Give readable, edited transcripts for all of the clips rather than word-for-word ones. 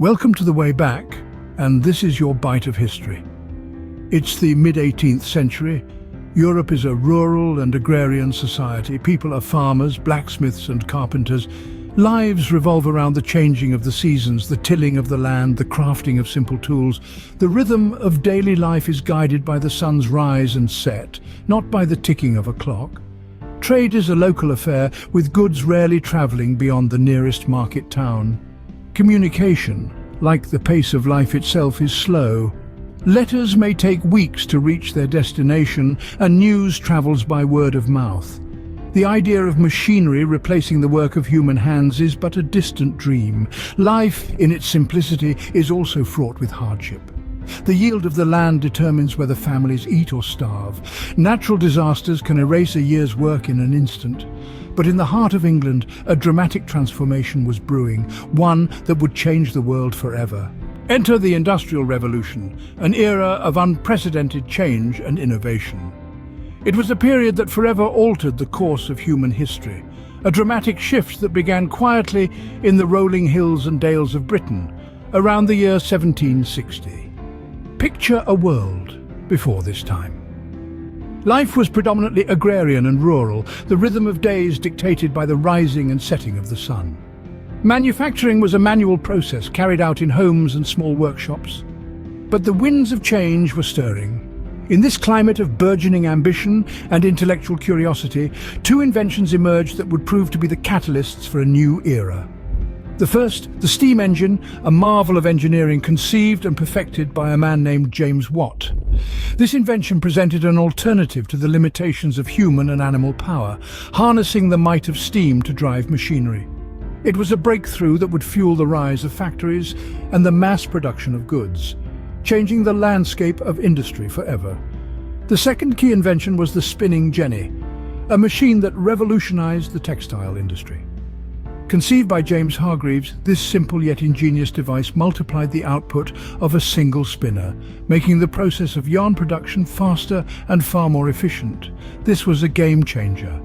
Welcome to The Way Back, and this is your bite of history. It's the mid-18th century. Europe is a rural and agrarian society. People are farmers, blacksmiths and carpenters. Lives revolve around the changing of the seasons, the tilling of the land, the crafting of simple tools. The rhythm of daily life is guided by the sun's rise and set, not by the ticking of a clock. Trade is a local affair, with goods rarely travelling beyond the nearest market town. Communication, like the pace of life itself, is slow. Letters may take weeks to reach their destination, and news travels by word of mouth. The idea of machinery replacing the work of human hands is but a distant dream. Life, in its simplicity, is also fraught with hardship. The yield of the land determines whether families eat or starve. Natural disasters can erase a year's work in an instant. But in the heart of England, a dramatic transformation was brewing, one that would change the world forever. Enter the Industrial Revolution, an era of unprecedented change and innovation. It was a period that forever altered the course of human history, a dramatic shift that began quietly in the rolling hills and dales of Britain, around the year 1760. Picture a world before this time. Life was predominantly agrarian and rural, the rhythm of days dictated by the rising and setting of the sun. Manufacturing was a manual process carried out in homes and small workshops. But the winds of change were stirring. In this climate of burgeoning ambition and intellectual curiosity, two inventions emerged that would prove to be the catalysts for a new era. The first, the steam engine, a marvel of engineering conceived and perfected by a man named James Watt. This invention presented an alternative to the limitations of human and animal power, harnessing the might of steam to drive machinery. It was a breakthrough that would fuel the rise of factories and the mass production of goods, changing the landscape of industry forever. The second key invention was the spinning jenny, a machine that revolutionized the textile industry. Conceived by James Hargreaves, this simple yet ingenious device multiplied the output of a single spinner, making the process of yarn production faster and far more efficient. This was a game changer.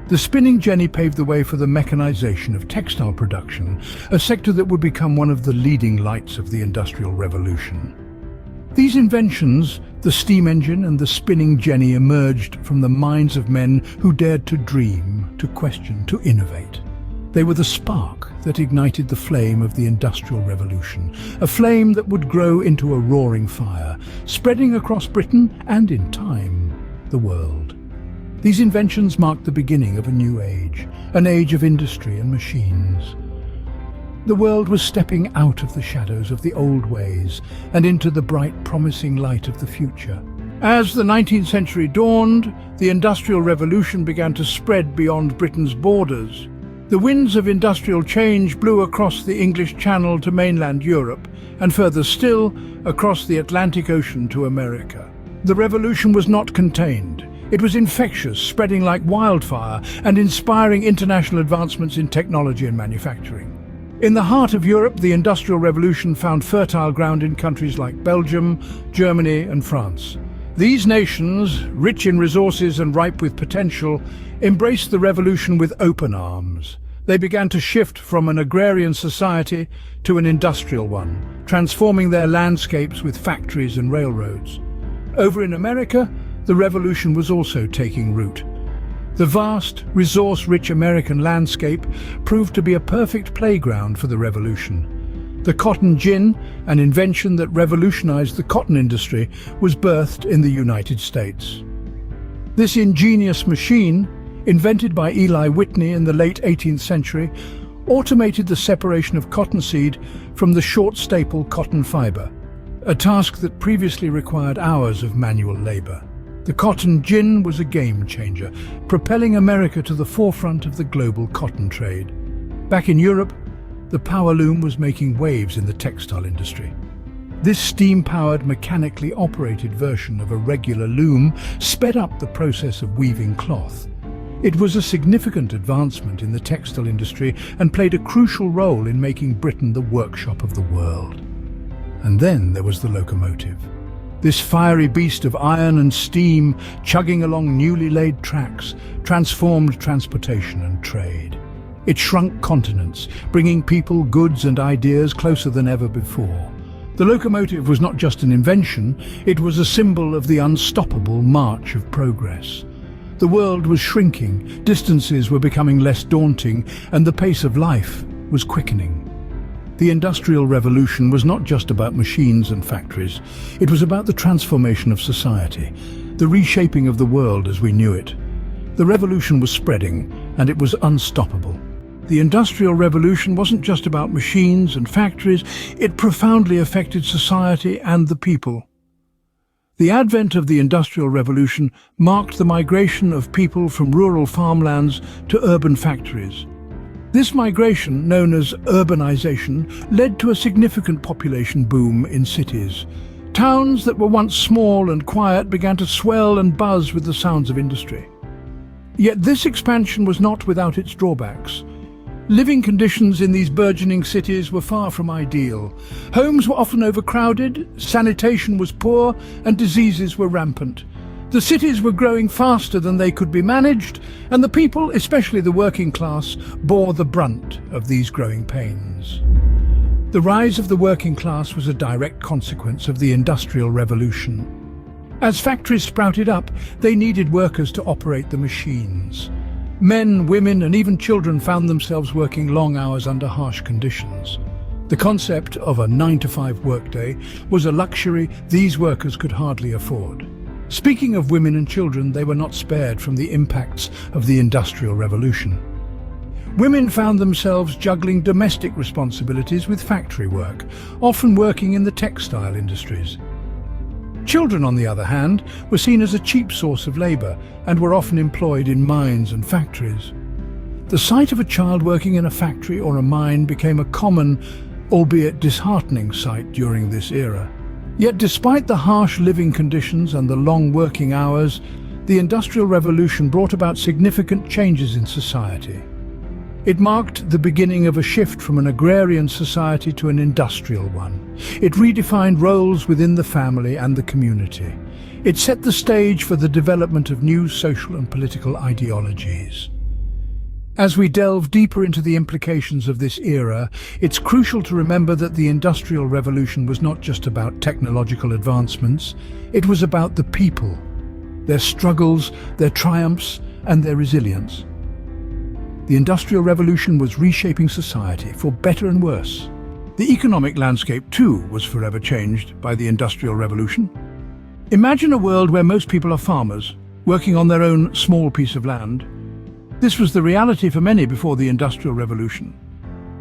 The spinning jenny paved the way for the mechanization of textile production, a sector that would become one of the leading lights of the Industrial Revolution. These inventions, the steam engine and the spinning jenny, emerged from the minds of men who dared to dream, to question, to innovate. They were the spark that ignited the flame of the Industrial Revolution, a flame that would grow into a roaring fire, spreading across Britain and, in time, the world. These inventions marked the beginning of a new age, an age of industry and machines. The world was stepping out of the shadows of the old ways and into the bright, promising light of the future. As the 19th century dawned, the Industrial Revolution began to spread beyond Britain's borders. The winds of industrial change blew across the English Channel to mainland Europe, and further still, across the Atlantic Ocean to America. The revolution was not contained. It was infectious, spreading like wildfire and inspiring international advancements in technology and manufacturing. In the heart of Europe, the Industrial Revolution found fertile ground in countries like Belgium, Germany and France. These nations, rich in resources and ripe with potential, embraced the revolution with open arms. They began to shift from an agrarian society to an industrial one, transforming their landscapes with factories and railroads. Over in America, the revolution was also taking root. The vast, resource-rich American landscape proved to be a perfect playground for the revolution. The cotton gin, an invention that revolutionized the cotton industry, was birthed in the United States. This ingenious machine, invented by Eli Whitney in the late 18th century, automated the separation of cottonseed from the short staple cotton fiber, a task that previously required hours of manual labor. The cotton gin was a game changer, propelling America to the forefront of the global cotton trade. Back in Europe, the power loom was making waves in the textile industry. This steam-powered, mechanically operated version of a regular loom sped up the process of weaving cloth. It was a significant advancement in the textile industry and played a crucial role in making Britain the workshop of the world. And then there was the locomotive. This fiery beast of iron and steam, chugging along newly laid tracks, transformed transportation and trade. It shrunk continents, bringing people, goods and ideas closer than ever before. The locomotive was not just an invention, it was a symbol of the unstoppable march of progress. The world was shrinking, distances were becoming less daunting, and the pace of life was quickening. The Industrial Revolution was not just about machines and factories, it was about the transformation of society, the reshaping of the world as we knew it. The revolution was spreading, and it was unstoppable. The Industrial Revolution wasn't just about machines and factories, it profoundly affected society and the people. The advent of the Industrial Revolution marked the migration of people from rural farmlands to urban factories. This migration, known as urbanization, led to a significant population boom in cities. Towns that were once small and quiet began to swell and buzz with the sounds of industry. Yet this expansion was not without its drawbacks. Living conditions in these burgeoning cities were far from ideal. Homes were often overcrowded, sanitation was poor, and diseases were rampant. The cities were growing faster than they could be managed, and the people, especially the working class, bore the brunt of these growing pains. The rise of the working class was a direct consequence of the Industrial Revolution. As factories sprouted up, they needed workers to operate the machines. Men, women, and even children found themselves working long hours under harsh conditions. The concept of a 9-to-5 workday was a luxury these workers could hardly afford. Speaking of women and children, they were not spared from the impacts of the Industrial Revolution. Women found themselves juggling domestic responsibilities with factory work, often working in the textile industries. Children, on the other hand, were seen as a cheap source of labour and were often employed in mines and factories. The sight of a child working in a factory or a mine became a common, albeit disheartening sight during this era. Yet despite the harsh living conditions and the long working hours, the Industrial Revolution brought about significant changes in society. It marked the beginning of a shift from an agrarian society to an industrial one. It redefined roles within the family and the community. It set the stage for the development of new social and political ideologies. As we delve deeper into the implications of this era, it's crucial to remember that the Industrial Revolution was not just about technological advancements, it was about the people, their struggles, their triumphs, and their resilience. The Industrial Revolution was reshaping society for better and worse. The economic landscape, too, was forever changed by the Industrial Revolution. Imagine a world where most people are farmers, working on their own small piece of land. This was the reality for many before the Industrial Revolution.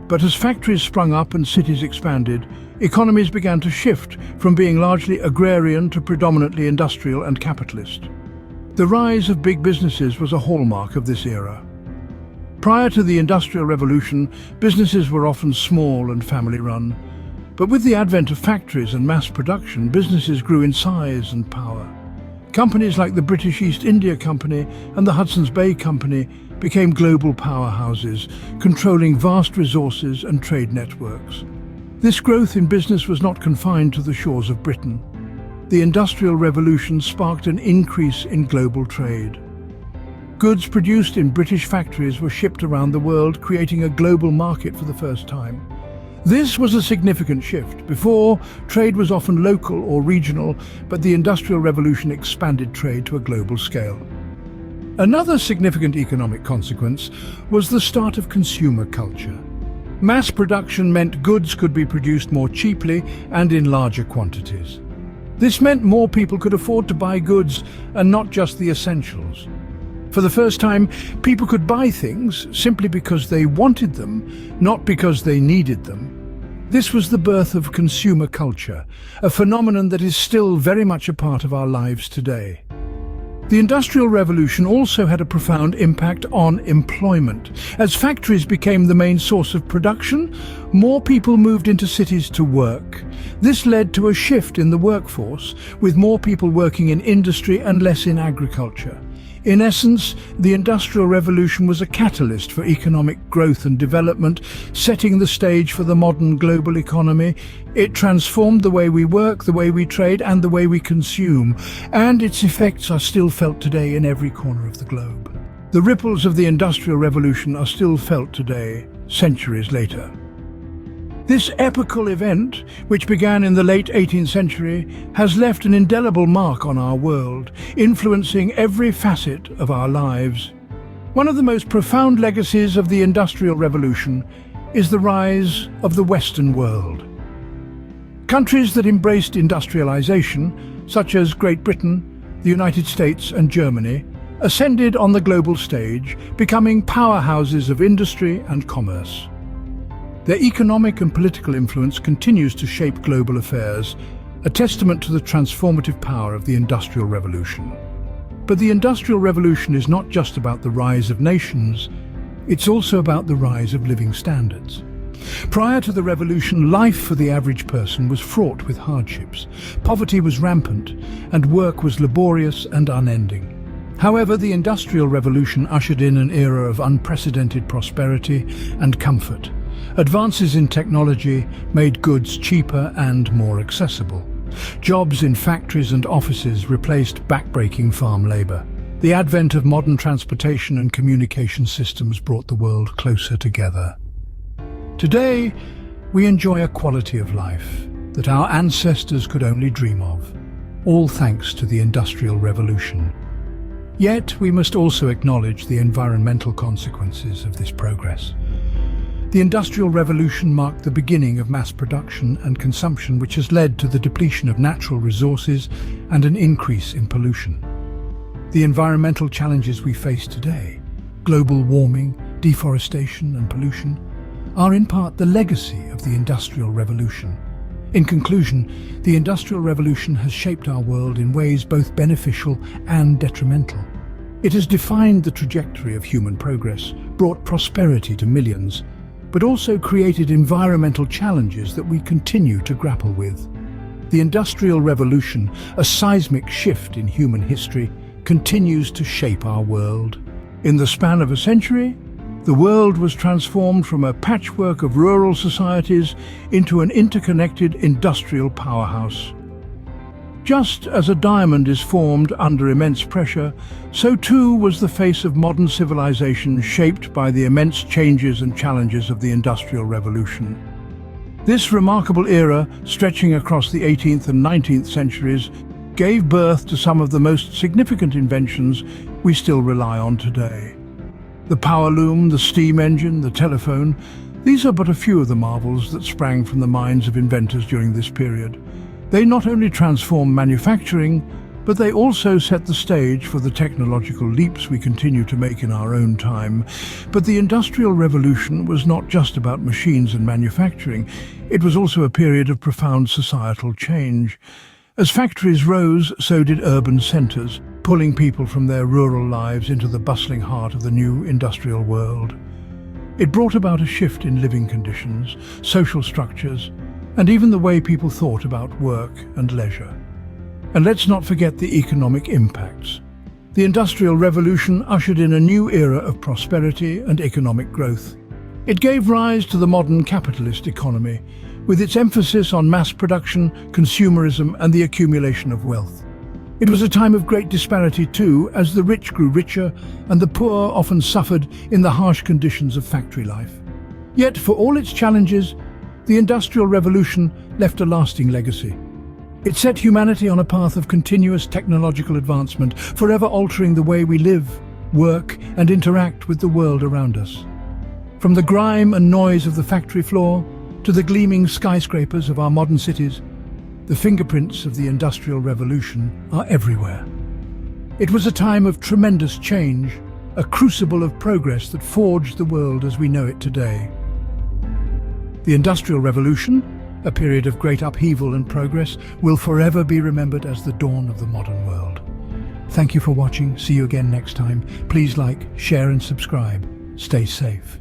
But as factories sprung up and cities expanded, economies began to shift from being largely agrarian to predominantly industrial and capitalist. The rise of big businesses was a hallmark of this era. Prior to the Industrial Revolution, businesses were often small and family-run. But with the advent of factories and mass production, businesses grew in size and power. Companies like the British East India Company and the Hudson's Bay Company became global powerhouses, controlling vast resources and trade networks. This growth in business was not confined to the shores of Britain. The Industrial Revolution sparked an increase in global trade. Goods produced in British factories were shipped around the world, creating a global market for the first time. This was a significant shift. Before, trade was often local or regional, but the Industrial Revolution expanded trade to a global scale. Another significant economic consequence was the start of consumer culture. Mass production meant goods could be produced more cheaply and in larger quantities. This meant more people could afford to buy goods and not just the essentials. For the first time, people could buy things simply because they wanted them, not because they needed them. This was the birth of consumer culture, a phenomenon that is still very much a part of our lives today. The Industrial Revolution also had a profound impact on employment. As factories became the main source of production, more people moved into cities to work. This led to a shift in the workforce, with more people working in industry and less in agriculture. In essence, the Industrial Revolution was a catalyst for economic growth and development, setting the stage for the modern global economy. It transformed the way we work, the way we trade, and the way we consume, and its effects are still felt today in every corner of the globe. The ripples of the Industrial Revolution are still felt today, centuries later. This epochal event, which began in the late 18th century, has left an indelible mark on our world, influencing every facet of our lives. One of the most profound legacies of the Industrial Revolution is the rise of the Western world. Countries that embraced industrialization, such as Great Britain, the United States and Germany, ascended on the global stage, becoming powerhouses of industry and commerce. Their economic and political influence continues to shape global affairs, a testament to the transformative power of the Industrial Revolution. But the Industrial Revolution is not just about the rise of nations, it's also about the rise of living standards. Prior to the revolution, life for the average person was fraught with hardships. Poverty was rampant, and work was laborious and unending. However, the Industrial Revolution ushered in an era of unprecedented prosperity and comfort. Advances in technology made goods cheaper and more accessible. Jobs in factories and offices replaced backbreaking farm labor. The advent of modern transportation and communication systems brought the world closer together. Today, we enjoy a quality of life that our ancestors could only dream of, all thanks to the Industrial Revolution. Yet, we must also acknowledge the environmental consequences of this progress. The Industrial Revolution marked the beginning of mass production and consumption, which has led to the depletion of natural resources and an increase in pollution. The environmental challenges we face today, global warming, deforestation and pollution, are in part the legacy of the Industrial Revolution. In conclusion, the Industrial Revolution has shaped our world in ways both beneficial and detrimental. It has defined the trajectory of human progress, brought prosperity to millions, but also created environmental challenges that we continue to grapple with. The Industrial Revolution, a seismic shift in human history, continues to shape our world. In the span of a century, the world was transformed from a patchwork of rural societies into an interconnected industrial powerhouse. Just as a diamond is formed under immense pressure, so too was the face of modern civilization, shaped by the immense changes and challenges of the Industrial Revolution. This remarkable era, stretching across the 18th and 19th centuries, gave birth to some of the most significant inventions we still rely on today. The power loom, the steam engine, the telephone, these are but a few of the marvels that sprang from the minds of inventors during this period. They not only transformed manufacturing, but they also set the stage for the technological leaps we continue to make in our own time. But the Industrial Revolution was not just about machines and manufacturing. It was also a period of profound societal change. As factories rose, so did urban centres, pulling people from their rural lives into the bustling heart of the new industrial world. It brought about a shift in living conditions, social structures, and even the way people thought about work and leisure. And let's not forget the economic impacts. The Industrial Revolution ushered in a new era of prosperity and economic growth. It gave rise to the modern capitalist economy, with its emphasis on mass production, consumerism, and the accumulation of wealth. It was a time of great disparity too, as the rich grew richer and the poor often suffered in the harsh conditions of factory life. Yet, for all its challenges, the Industrial Revolution left a lasting legacy. It set humanity on a path of continuous technological advancement, forever altering the way we live, work, and interact with the world around us. From the grime and noise of the factory floor to the gleaming skyscrapers of our modern cities, the fingerprints of the Industrial Revolution are everywhere. It was a time of tremendous change, a crucible of progress that forged the world as we know it today. The Industrial Revolution, a period of great upheaval and progress, will forever be remembered as the dawn of the modern world. Thank you for watching. See you again next time. Please like, share and subscribe. Stay safe.